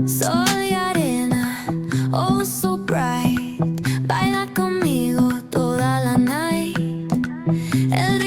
Sol y arena, oh so bright. Baila conmigo toda la night. El